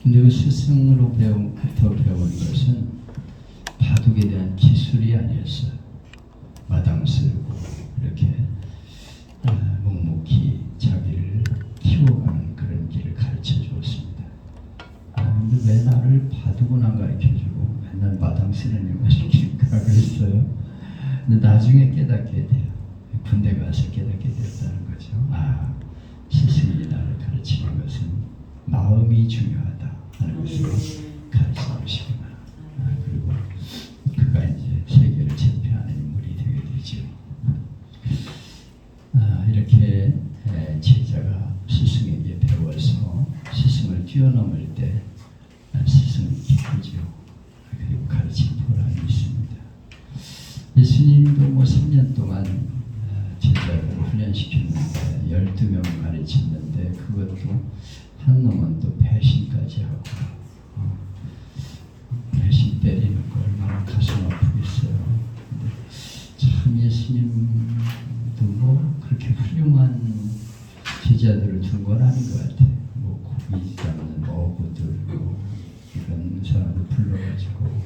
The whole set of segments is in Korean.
근데 그 스승으로부터 배운 것은 바둑에 대한 기술이 아니었어요. 마당 쓸고 이렇게 묵묵히 자기를 키워가는 그런 길을 가르쳐 주었습니다. 근데 왜 나를 바둑은 안 가르쳐주고 맨날 마당 쓰는 일만 시킬까 그랬어요. 근데 나중에 깨닫게 돼요. 군대 가서 깨닫게 되었다는 거죠. 스승이 나를 가르치는 것은 마음이 중요하다 하는 것을 가르쳐 주시구나. 그리고 그가 이제 세계를 제패하는 인물이 되게 되죠. 이렇게 제자가 스승에게 배워서 스승을 뛰어넘을 때 스승은 기쁘죠. 그리고 가르친 보람이 있습니다. 예수님도 3년 동안 제자를 훈련시켰는데 12명 가르쳤는데 그것도 한 놈은 또 배신까지 하고 배신 때리는 거 얼마나 가슴 아프겠어요. 근데 참 예수님도 그렇게 훌륭한 제자들을 둔 건 아닌 것 같아요. 고기 잡는 어부들 이런 사람을 불러가지고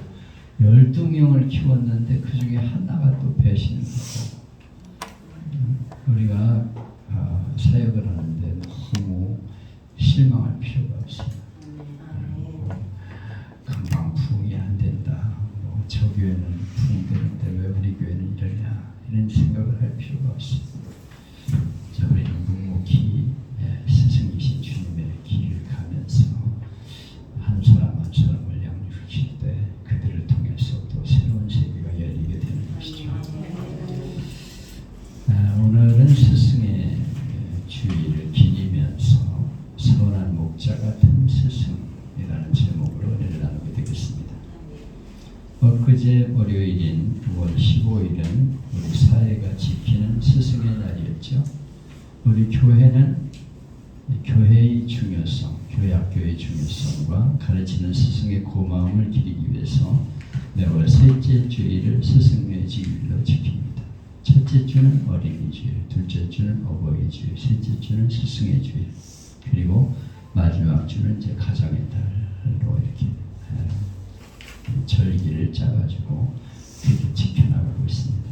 12명을 키웠는데 그 중에 하나가 또 배신을 하고 우리가 사역을 하는데 너무 실망할 필요가 없습니다. 금방 부흥이 안 된다. 저 교회는 부흥되는데 왜 우리 교회는 이러냐 이런 생각을 할 필요가 없습니다. 우리는 묵묵히 스승이신 주님의 길을 가면서 한 사람 한 사람을 양육시킬 때 그들을 통해서 또 새로운 세계가 열리게 되는 것이죠. 오늘은 스승의 주의를 기리면서 선한 목자 같은 스승이라는 제목으로 은혜를 나누게 되겠습니다. 엊그제 월요일인 9월 15일은 우리 사회가 지키는 스승의 날이었죠. 우리 교회는 교회의 중요성, 교회학교의 중요성과 가르치는 스승의 고마움을 기리기 위해서 매월 셋째 주일을 스승의 주일로 지킵니다. 첫째 주는 어린이 주일, 둘째 주는 어버이 주일, 셋째 주는 스승의 주일, 그리고 마지막 주는 이제 가정의 달로 이렇게 절기를 짜가지고 그렇게 지켜나가고 있습니다.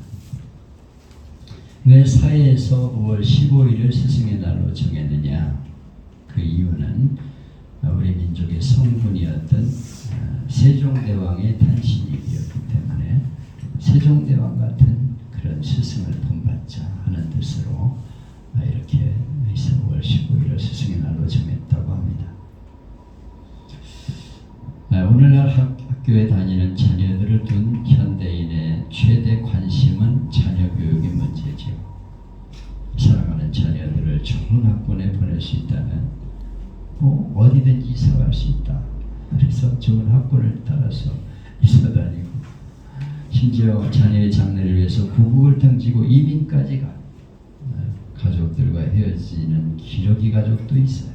왜 사회에서 5월 15일을 스승의 날로 정했느냐? 그 이유는 우리 민족의 성군이었던 세종대왕의 탄신일이었기 때문에 세종대왕 같은 그런 스승을 본받자 하는 뜻으로 이렇게 5월 15일을 스승의 날로 정했다고 합니다. 오늘날 학교에 다니는 자녀들을 둔 현대인의 최대 관심은 자녀 교육의 문제죠. 사랑하는 자녀들을 좋은 학군에 보낼 수 있다면 어디든지 이사 갈 수 있다. 그래서 좋은 학군을 따라서 이사 다니고 심지어 자녀의 장래를 위해서 구국을 등지고 이민까지 가 가족들과 헤어지는 기러기 가족도 있어요.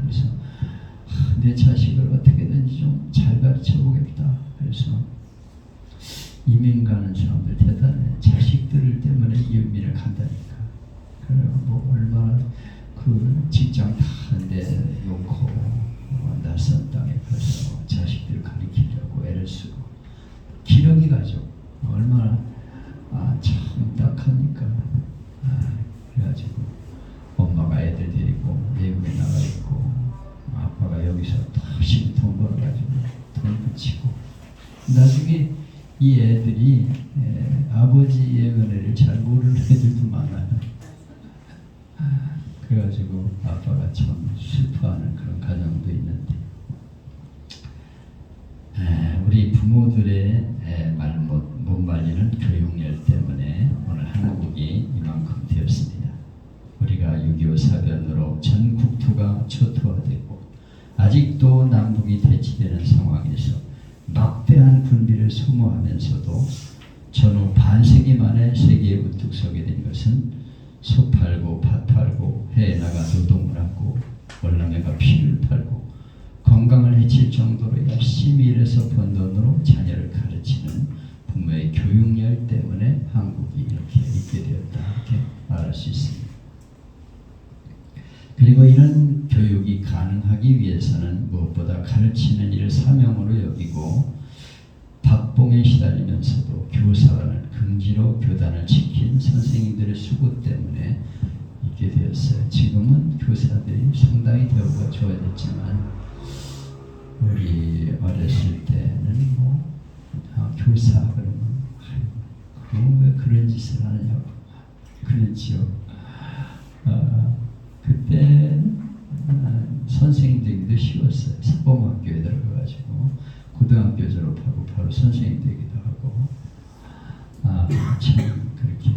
그래서 내 자식을 어떻게든지 좀 잘 가르쳐 보겠다. 그래서 이민 가는 사람들 대단해. 자식들 때문에 이민을 간다니까. 그래요. 얼마나 그 직장 다 내놓고 낯선 땅에 가서 자식들 가르치려고 애를 쓰고 기러기 가족 얼마나 참 딱하니까. 그래가지고 엄마가 애들 데리고 외국에 나가 있고 아빠가 여기서 열심히 돈 벌어가지고 돈 붙이고 나중에 이 애들이 아버지의 은혜를 잘 모르는 애들도 많아요. 그래가지고 아빠가 참 슬퍼하는 그런 가정도 있는데 우리 부모들의 말 못 말리는 교육열 때문에 오늘 한국이 이만큼 되었습니다. 우리가 6.25 사변으로 전 국토가 초토화되고 아직도 남북이 대치되는 상황에서 막대한 군비를 소모하면서도 전후 반세기 만에 세계에 우뚝 서게 된 것은 소 팔고 밭 팔고 해에 나가 노동을 하고 월남에가 피를 팔고 건강을 해칠 정도로 열심히 일해서 번 돈으로 자녀를 가르치는 부모의 교육열 때문에 한국이 이렇게 있게 되었다 이렇게 말할 수 있습니다. 그리고 이런 교육이 가능하기 위해서는 무엇보다 가르치는 일을 사명으로 여기고 박봉에 시달리면서도 교사라는 긍지로 교단을 지킨 선생님들의 수고 때문에 있게 되었어요. 지금은 교사들이 상당히 대우가 좋아졌지만 우리 어렸을 때는 교사 그러면 왜 그런 짓을 하느냐고 그랬지요. 그때는 선생님 되기도 쉬웠어요. 사범학교에 들어가가지고 고등학교 졸업하고 바로 선생님 되기도 하고 참 그렇게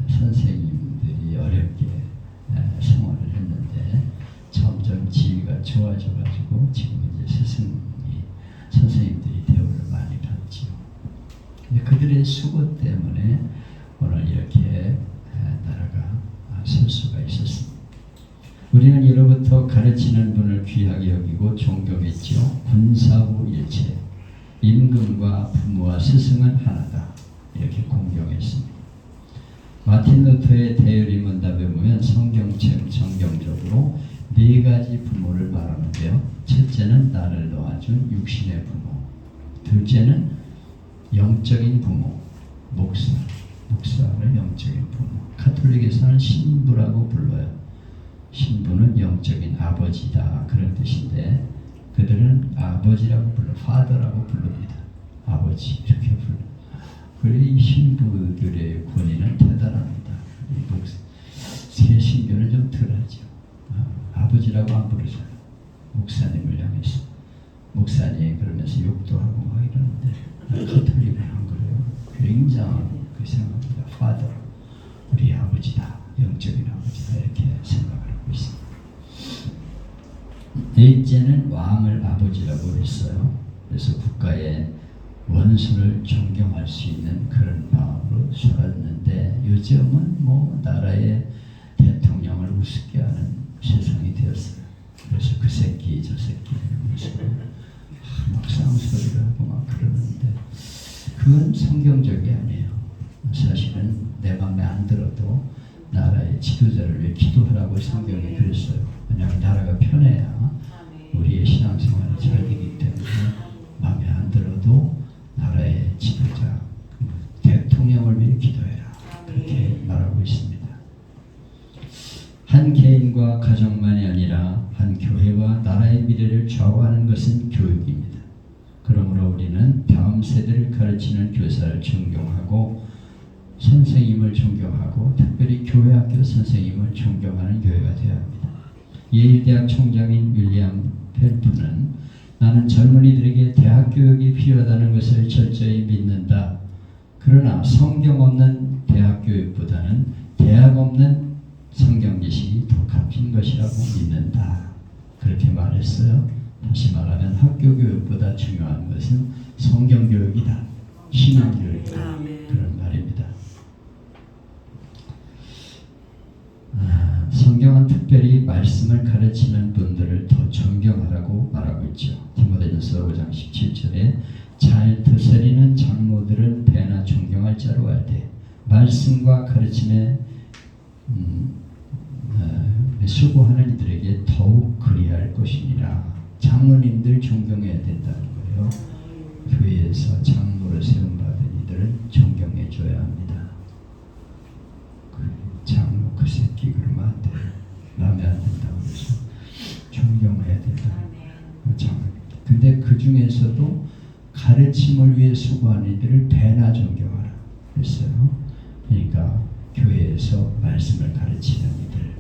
선생님들이 어렵게 생활을 했는데 점점 지위가 좋아져가지고 지금 이제 선생님들이 대우를 많이 받지요. 근데 그들의 수고 때문에 오늘 이렇게 나라가 설 수가 있었습니다. 우리는 예로부터 가르치는 분을 귀하게 여기고 존경했지요. 군사부 일체, 임금과 부모와 스승은 하나다. 이렇게 공경했습니다. 마틴 루터의 대열이 문답에 보면 성경책 정경적으로 네 가지 부모를 말하는데요. 첫째는 나를 놓아준 육신의 부모, 둘째는 영적인 부모, 목사를 영적인 부모. 가톨릭에서는 신부라고 불러요. 신부는 영적인 아버지다 그런 뜻인데 그들은 아버지라고 불러, 파더라고 부릅니다. 아버지 이렇게 불러. 그리고 이 신부들의 권위는 대단합니다. 새 신교는 좀 덜하죠. 아버지라고 안 부르잖아요. 목사님을 향해서 목사님 그러면서 욕도 하고 막 이러는데 가톨릭은 안 그래요. 굉장한 그 생각입니다. 파더, 우리 아버지다, 영적인 아버지다 이렇게 생각을 하고 있습니다. 넷째는 왕을 아버지라고 했어요. 그래서 국가의 원수를 존경할 수 있는 그런 마음으로 살았는데 요즘은 나라의 대통령을 우습게 하는 세상이 되었어요. 그래서 그 새끼 저 새끼 이러면서 막 쌍소리를 하고 막 그러는데 그건 성경적이 아니에요. 사실은 내 마음에 안 들어도 나라의 지도자를 위해 기도하라고 성경이 그랬어요. 왜냐하면 나라가 편해야 우리의 신앙생활이 잘 되기 때문에 마음에 안 들어도 나라의 지도자, 대통령을 위해 기도해라. 그렇게 말하고 있습니다. 한 개인과 가정만이 아니라 한 교회와 나라의 미래를 좌우하는 것은 교육입니다. 그러므로 우리는 다음 세대를 가르치는 교사를 존경하고 선생님을 존경하고 특별히 교회학교 선생님을 존경하는 교회가 되어야 합니다. 예일대학 총장인 윌리엄 펠프는 나는 젊은이들에게 대학 교육이 필요하다는 것을 철저히 믿는다. 그러나 성경 없는 대학 교육보다는 대학 없는 성경 지식이 더 값진 것이라고 믿는다. 그렇게 말했어요. 다시 말하면 학교 교육보다 중요한 것은 성경 교육이다. 신앙 교육이다. 그런 말입니다. 성경은 특별히 말씀을 가르치는 분들을 더 존경하라고 말하고 있죠. 디모데전서 5장 17절에 잘 드스리는 장로들은 배나 존경할 자로 알되 말씀과 가르침에 수고하는 이들에게 더욱 그리할 것이니라. 장로님들 존경해야 된다는 거예요. 교회에서 장로로 세움받은 이들은 존경해 줘야 합니다. 장로 그 새끼 그러면 안 돼. 마음에 안 든다고 해서 존경해야 된다. 근데 그 중에서도 가르침을 위해 수고하는 이들을 배나 존경하라 그랬어요. 그러니까 교회에서 말씀을 가르치는 이들,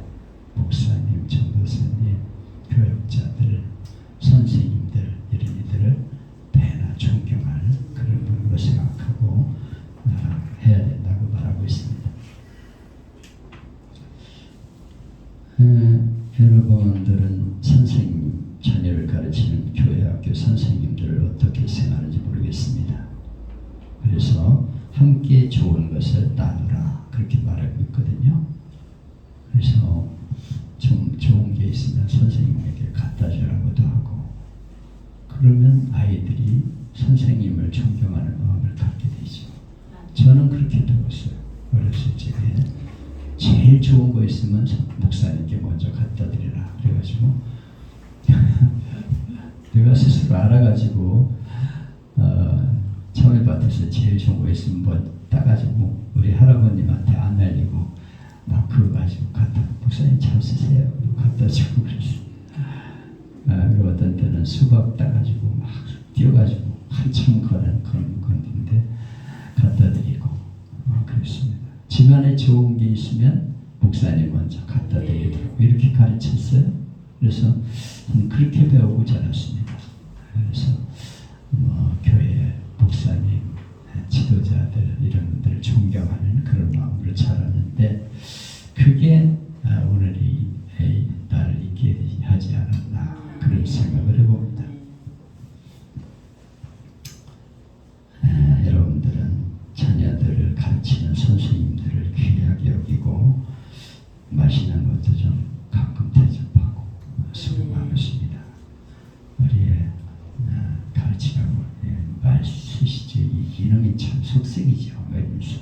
목사님, 전도사님, 교역자들, 선생님들 이런 이들을 배나 존경할 그런 분으로 생각하고 해야 된다고 말하고 있습니다. 여러분들은 선생님, 자녀를 가르치는 교회 학교 선생님들을 어떻게 생각하는지 모르겠습니다. 그래서 함께 좋은 것을 나누라 그렇게 말하고 있거든요. 그래서 좀 좋은 게 있으면 선생님에게 갖다 주라고도 하고 그러면 아이들이 선생님을 존경하는 마음을 갖게 되죠. 저는 그렇게 배웠어요. 어렸을 적에 제일 좋은 거 있으면 목사님께 먼저 갖다 드리라. 그래가지고 내가 스스로 알아가지고 청일밭에서 제일 좋은 거 있으면 뭐 따가지고 우리 할아버님한테 안 날리고 막 그거 가지고 갖다 목사님 잘 쓰세요. 갖다 주고 그랬어요. 그리고 어떤 때는 수박 따가지고 막 뛰어가지고 한참 건데 갖다 드리고 그랬습니다. 집안에 좋은 게 있으면 목사님 먼저 갖다 드리도록 이렇게 가르쳤어요. 그래서 저는 그렇게 배우고 자랐습니다. 그래서 교회 목사님, 지도자들 이런 분들을 존경하는 그런 마음으로 자랐는데 그게 오늘이 나를 있게 하지 않았나 그런 생각을 해봅니다. 여러분들은 자녀들을 가르치는 선생님들을 귀하게 여기고 맛있는 것도 좀 가끔 대접하고 수고 많으십니다. 우리의 가르치라고 말 쓰시죠. 이 기능이 참 속색이죠. 이러면서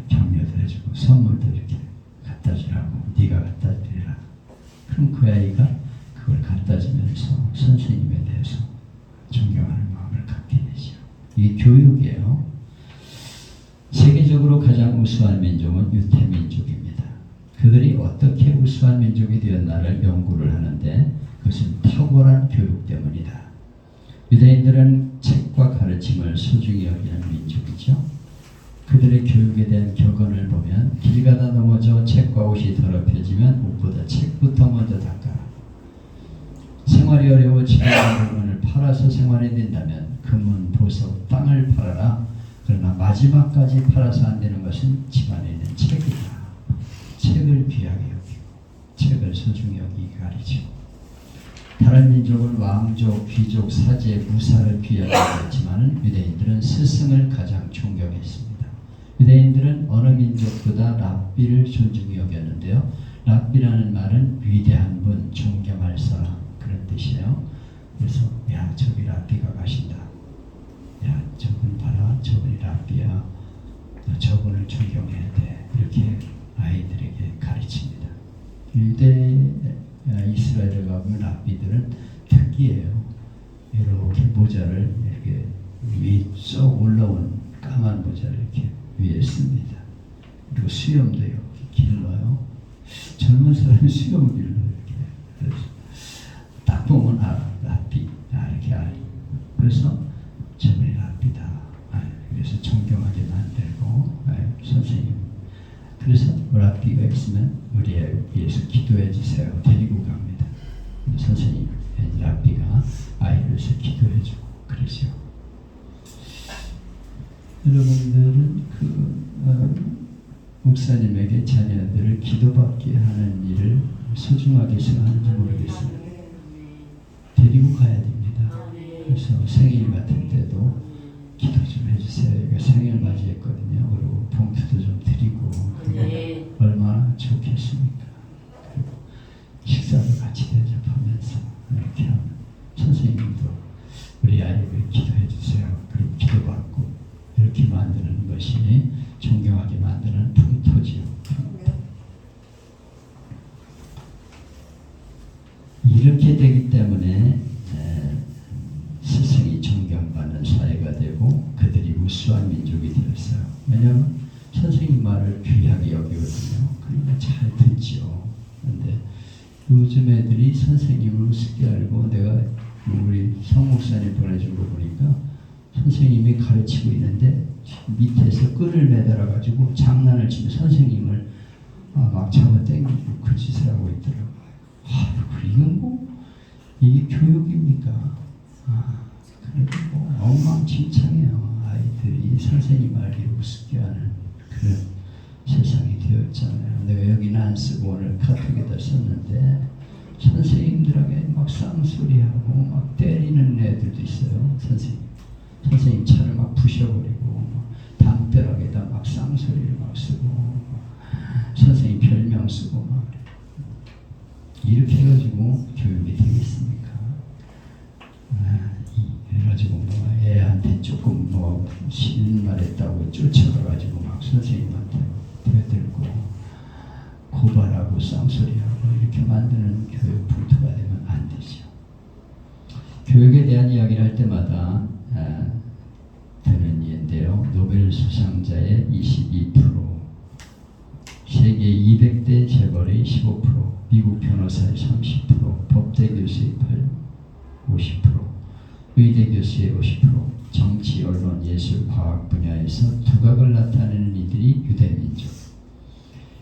격려도 해주고 선물도 이렇게 갖다 주라고 네가 갖다 드리라. 그럼 그 아이가 그걸 갖다 주면서 선생님에 대해서 존경하는 마음을 갖게 되죠. 이게 교육이에요. 세계적으로 가장 우수한 민족은 유태민족입니다. 그들이 어떻게 우수한 민족이 되었나를 연구를 하는데 그것은 탁월한 교육 때문이다. 유대인들은 책과 가르침을 소중히 여기는 민족이죠. 그들의 교육에 대한 격언을 보면 길 가다 넘어져 책과 옷이 더럽혀지면 옷보다 책부터 먼저 닦아라. 생활이 어려워지면 물건을 팔아서 생활이 된다면 금은, 보석, 땅을 팔아라. 그러나 마지막까지 팔아서 안 되는 것은 집안에 있는 책이다. 책을 귀하게 여기고 책을 소중히 여기게 가르치고 다른 민족은 왕족, 귀족, 사제, 무사를 귀하게 여겼지만 유대인들은 스승을 가장 존경했습니다. 유대인들은 어느 민족보다 랍비를 존중히 여겼는데요. 랍비라는 말은 위대한 분, 존경할 사람 그런 뜻이에요. 그래서 야 저기 랍비가 가신다. 야 저분 봐라 저분이 랍비야. 저분을 존경해야 돼. 이렇게 아이들에게 가르칩니다. 유대 이스라엘에 가보면 랍비들은 특이해요. 이렇게 모자를 이렇게 위에 쏙 올라온 까만 모자를 이렇게 위에 씁니다. 그리고 수염도 이렇게 길러요. 젊은 사람이 수염을 길러 이렇게. 그래서 딱 보면 랍비 이렇게 알고. 그래서 저분이 랍비다. 그래서 존경하게 만들고 선생님. 그래서 랍비가 있으면 우리 애 위해서 기도해 주세요. 데리고 갑니다. 선생님, 랍비가 아이를 위해서 기도해 주고 그러죠. 여러분들은 목사님에게 자녀들을 기도받게 하는 일을 소중하게 생각하는지 모르겠어요. 데리고 가야 됩니다. 그래서 생일 같은 때도 기도 좀 해주세요. 그러니까 생일 맞이했거든요. 그리고 봉투도 좀 드리고 얼마나 좋겠습니까? 그리고 식사도 같이 대접하면서 이렇게 하면 선생님도 우리 아이에게 기도해 주세요. 그리고 기도받고 이렇게 만드는 것이 존경하게 만드는 풍토지요. 이렇게 되기 때문에 스승이 존경받는 사회가 되고 그들이 우수한 민족이 되었어요. 왜냐하면 선생님 말을 귀하게 여기거든요. 그러니까 잘 듣죠. 그런데 요즘 애들이 선생님을 우습게 알고 내가 우리 성 목사님 보내준 거 보니까 선생님이 가르치고 있는데 밑에서 끈을 매달아 가지고 장난을 치면 선생님을 막 잡아당기고 그 짓을 하고 있더라고요. 이건 뭐 이게 교육입니까? 그래도 뭐 엉망진창이에요. 아이들이 선생님 말이 우습게 하는 그런 세상이 되었잖아요. 내가 여기는 안 쓰고 오늘 카톡에다 썼는데 선생님들에게 막 쌍소리하고 막 때리는 애들도 있어요. 선생님 차를 막 부셔버리고 담벼락에다 막 쌍소리를 막 쓰고 선생님 별명 쓰고 막 이렇게 해가지고 교육이 되겠습니까? 그래가지고 뭐 애한테 조금 뭐 싫은 말 했다고 쫓아가가지고 막 선생님한테 대들고 욕하고 쌍소리하고 이렇게 만드는 교육 풍토가 되면 안 되죠. 교육에 대한 이야기를 할 때마다 드는 예인데요. 노벨 수상자의 22%, 세계 200대 재벌의 15%, 미국 변호사의 30%, 법대 교수의 50%, 의대 교수의 50%, 정치, 언론, 예술, 과학 분야에서 두각을 나타내는 이들이 유대민족.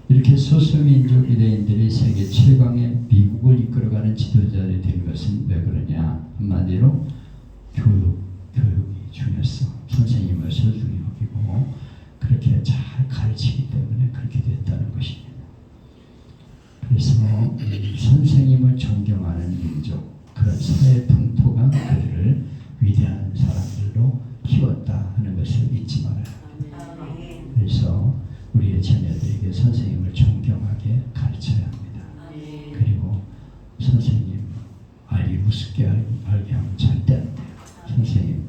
이렇게 소수민족 유대인들이 세계 최강의 미국을 이끌어가는 지도자들이 된 것은 왜 그러냐? 한마디로 교육이 중요했어. 선생님을 소중히 여기고 그렇게 잘 가르치기 때문에 그렇게 됐다는 것입니다. 그래서 선생님을 존경하는 민족, 그런 사회 풍토가 그들을 위대한 사람들로 키웠다 하는 것을 잊지 말아야 합니다. 그래서 우리의 자녀들에게 선생님을 존경하게 가르쳐야 합니다. 그리고 선생님 알기 우습게 알게 하면 절대 안 돼요. 선생님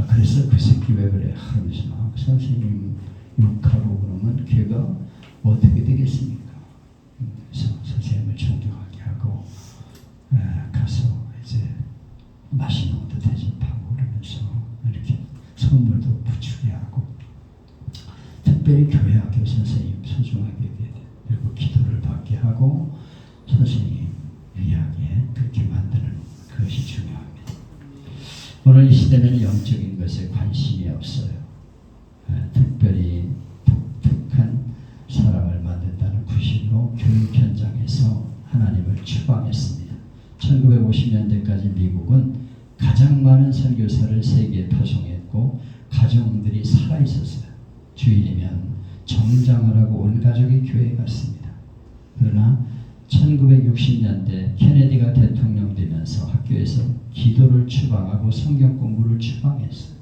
그래서 그 새끼 왜 그래 하면서 막 선생님 욕하고 그러면 걔가 어떻게 되겠습니까? 그래서 선생님을 존경하게 하고 가서 이제 맛있는 것도 대접하고 그러면서 이렇게 선물도 부추게 하고 특별히 교회 학교 선생님 소중하게 여겨야 돼. 그리고 기도를 받게 하고 선생님 위하게 그렇게 만드는 그것이 중요합니다. 오늘 이 시대는 영적인 것에 관심이 없어요. 특별히 독특한 사람을 만든다는 구실로 교육 현장에서 하나님을 추방했습니다. 1950년대까지 미국은 가장 많은 선교사를 세계에 파송했고 가정들이 살아있었어요. 주일이면 정장을 하고 온 가족이 교회에 갔습니다. 그러나 1960년대 케네디가 대통령 되면서 학교에서 기도를 추방하고 성경 공부를 추방했어요.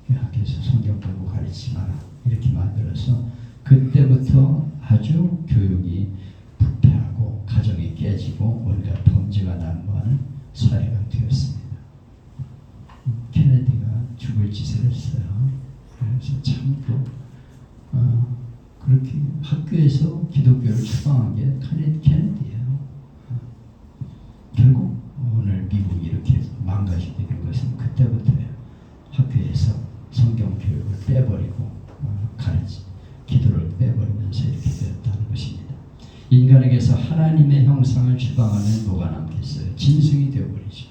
학교에서 성경 공부 가르치지 마라 이렇게 만들어서 그때부터 아주 교육이 부패하고 가정이 깨지고 온갖 범죄가 난무하는 사회가 되었습니다. 케네디가 죽을 짓을 했어요. 그래서 참 그렇게 학교에서 기독교를 추방하게 케네디예요. 결국 오늘 미국이 이렇게 망가지게 된 것은 그때부터예요. 학교에서 성경 교육을 빼버리고 기도를 빼버리면서 이렇게 되었다는 것입니다. 인간에게서 하나님의 형상을 추방하면 뭐가 남겠어요? 짐승이 되어버리죠.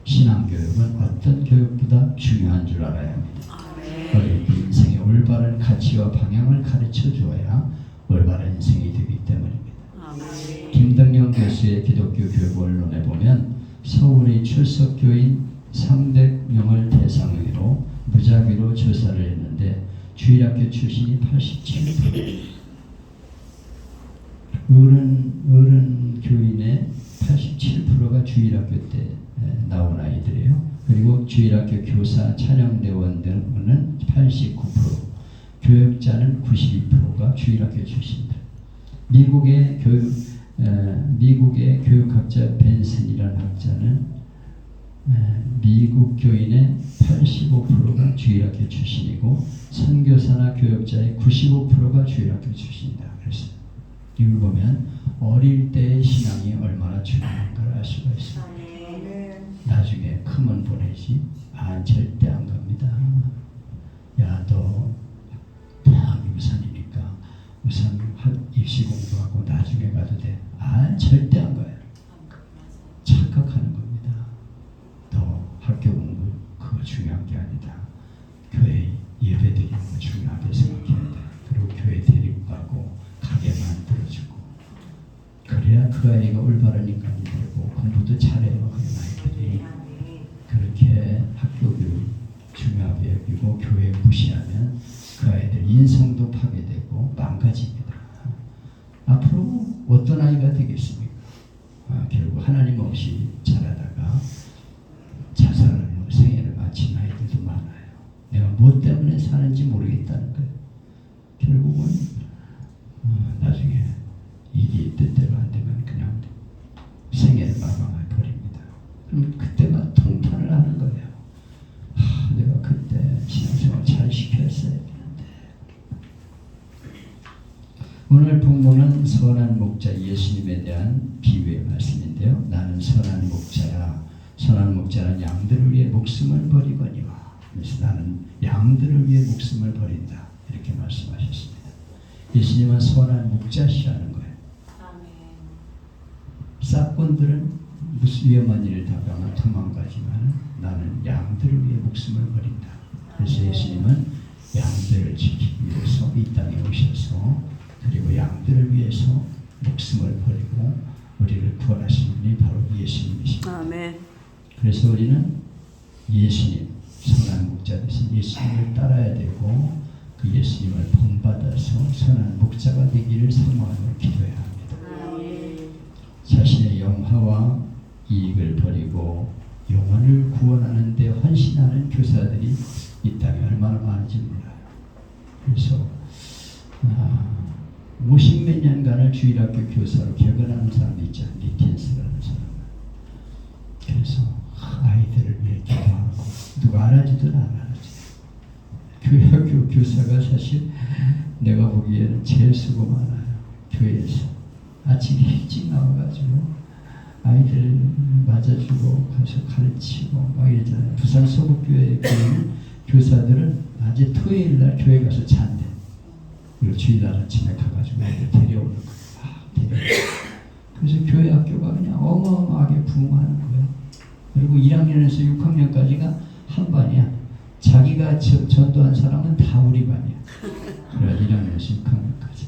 신앙교육은 어떤 교육보다 중요한 줄 알아야 합니다. 어릴 때 인생의 올바른 가치와 방향을 가르쳐 주어야 올바른 인생이 되기 때문입니다. 김덕영 교수의 기독교 교육 원론에 보면 서울의 출석교인 300명을 대상으로 무작위로 조사를 했는데 주일학교 출신이 87%, 어른 교인의 87%가 주일학교 때 나온 아이들이에요. 그리고 주일학교 교사, 찬양대원 등은 89%, 교육자는 92%가 주일학교 출신들. 미국의 교육학자 벤슨이라는 학자는 미국 교인의 85%가 주일학교 출신이고 선교사나 교육자의 95%가 주일학교 출신이다. 그래서 이걸 보면 어릴 때의 신앙이 얼마나 중요한가를 알 수가 있습니다. 나중에 크면 보내지 절대 안 갑니다. 야, 너 대학이 우선이니까 우선 입시 공부하고 나중에 가도 돼. 절대 안 가요. 착각하는 겁니다. 너 학교 공부 그거 중요한 게 아니다. 교회 예배 드리는 거 중요하게 생각해야 돼. 그리고 교회 데리고 가고 가게 만들어주고 그래야 그 아이가 올바른 인간이 되고 공부도 잘해요. 그 아이들이. 그렇게 학교 교육 중요하게 여기고 교회 무시하면 그 아이들 인성도 파괴되고 망가집니다. 앞으로 어떤 아이가 되겠습니까? 결국 하나님 없이 자라다가 자살하는 생애를 마친 아이들도 많아요. 내가 뭐 때문에 사는지 모르겠다는 거예요. 결국은 나중에 일이 뜻대로 안 되면 그냥 생애를 마감해 버립니다. 그럼 그때만 통탄을 하는 거예요. 내가 그때 신앙생활 잘 시켰어야 되는데. 오늘 본문은 선한 목자 예수님에 대한 비유의 말씀인데요. 나는 선한 목자야. 선한 목자는 양들을 위해 목숨을 버리거니와. 그래서 나는 양들을 위해 목숨을 버린다. 이렇게 말씀하셨습니다. 예수님은 선한 목자시라는 거예요. 싹꾼들은 무슨 위험한 일을 당하면 도망가지만 나는 양들을 위해 목숨을 버린다. 그래서 예수님은 양들을 지키기 위해서 이 땅에 오셔서 그리고 양들을 위해서 목숨을 버리고 우리를 구원하신 분이 바로 예수님이십니다. 아멘. 그래서 우리는 예수님, 선한 목자 되신 예수님을 따라야 되고 그 예수님을 본받아서 선한 목자가 되기를 사모하며 기도해야 합니다. 아멘. 자신의 영화와 이익을 버리고 영혼을 구원하는 데 헌신하는 교사들이 이 땅에 얼마나 많은지 몰라요. 그래서 50몇 년간을 주일학교 교사로 개근하는 사람도 있죠. 리텐스라는 사람. 그래서 아이들을 위해 기도하고 누가 알아주든 안 알아주든 교회학교 교사가 사실 내가 보기에는 제일 수고 많아요. 교회에서 아침 일찍 나와가지고 아이들 맞아주고 가서 가르치고 막 이러잖아요. 부산 서북교회 교사들은 아직 토요일날 교회 가서 잔대. 그리고 주일날 아침에 가가지고 애들 데려오는 거예요. 그래서 교회 학교가 그냥 어마어마하게 부흥하는 거예요. 그리고 1학년에서 6학년까지가 한 반이야. 자기가 전도한 사람은 다 우리 반이야. 그래 1학년에서 6학년까지.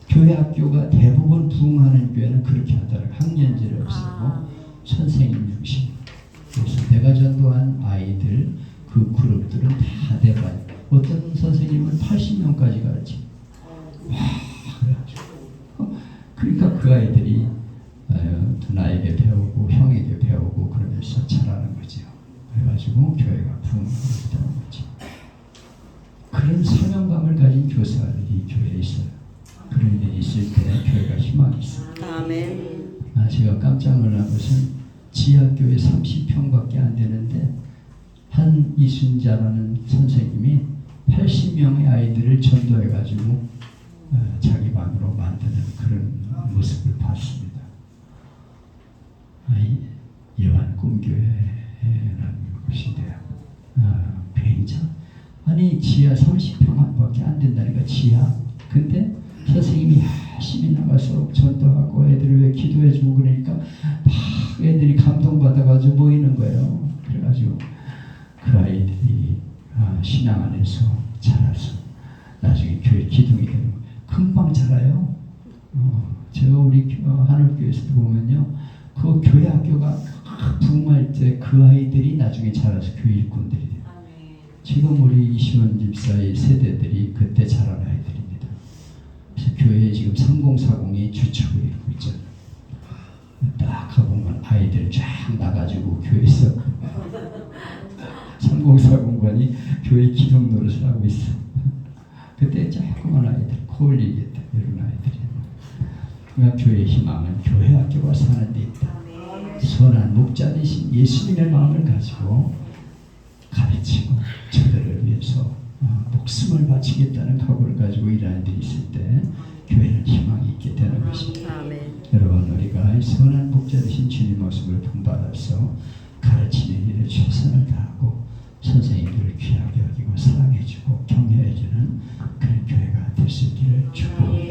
교회 학교가 대부분 부흥하는 교회는 그렇게 하더라고요. 학년제를 없애고 선생님 중심. 그래서 내가 전도한 아이들 그 그룹들은 다 대반. 어떤 선생님은 80명까지 가르치고. 와, 그래가지고. 그러니까 그 아이들이 나에게 배우고 형에게 배우고 그러면서 자라는 거죠. 그래가지고 교회가 부흥하게 되는 거죠. 그런 사명감을 가진 교사들이 교회에 있어요. 그런 일이 있을 때 교회가 희망이 있어요. 아멘. 제가 깜짝 놀란 것은 지하교회 30평밖에 안 되는데 한 이순자라는 선생님이 80명의 아이들을 전도해가지고 자기 반으로 만드는 그런 모습을 봤습니다. 여한 꿈교회라는 곳인데요. 굉장히 아니 지하 30평밖에 안 된다니까 지하. 근데 선생님이 열심히 나가서 전도하고 애들을 왜 기도해주고 그러니까 막 애들이 감동받아가지고 모이는 거예요. 그래가지고 그 아이들이 신앙 안에서 자라서 나중에 교회 기둥이 되는 거예요. 금방 자라요. 제가 우리 하늘교회에서도 보면요. 그 교회 학교가 부흥할 때 그 아이들이 나중에 자라서 교회 일꾼들이 돼요. 지금 우리 이시원 집사의 세대들이 그때 자란 아이들입니다. 그래서 교회에 지금 3040이 주축을 이루고 있잖아요. 딱 가보면 아이들 쫙 나가지고 교회에서 3040관이 교회 기독 노릇을 하고 있어. 그때 조그만 아이들, 코올리겠다 이런 아이들이. 그러니까 교회의 희망은 교회 학교가 사는 데 있다. 선한 목자 되신 예수님의 마음을 가지고 가르치고 저들을 위해서 목숨을 바치겠다는 각오를 가지고 일하는 데 있을 때 교회는 희망이 있게 되는 것입니다. 아멘. 여러분 우리가 선한 목자 되신 주님 모습을 본받아서 가르치는 일에 최선을 다하고 선생님들을 귀하게 여기고 사랑해주고 격려해주는 그런 교회가 될 수 있기를 축복합니다.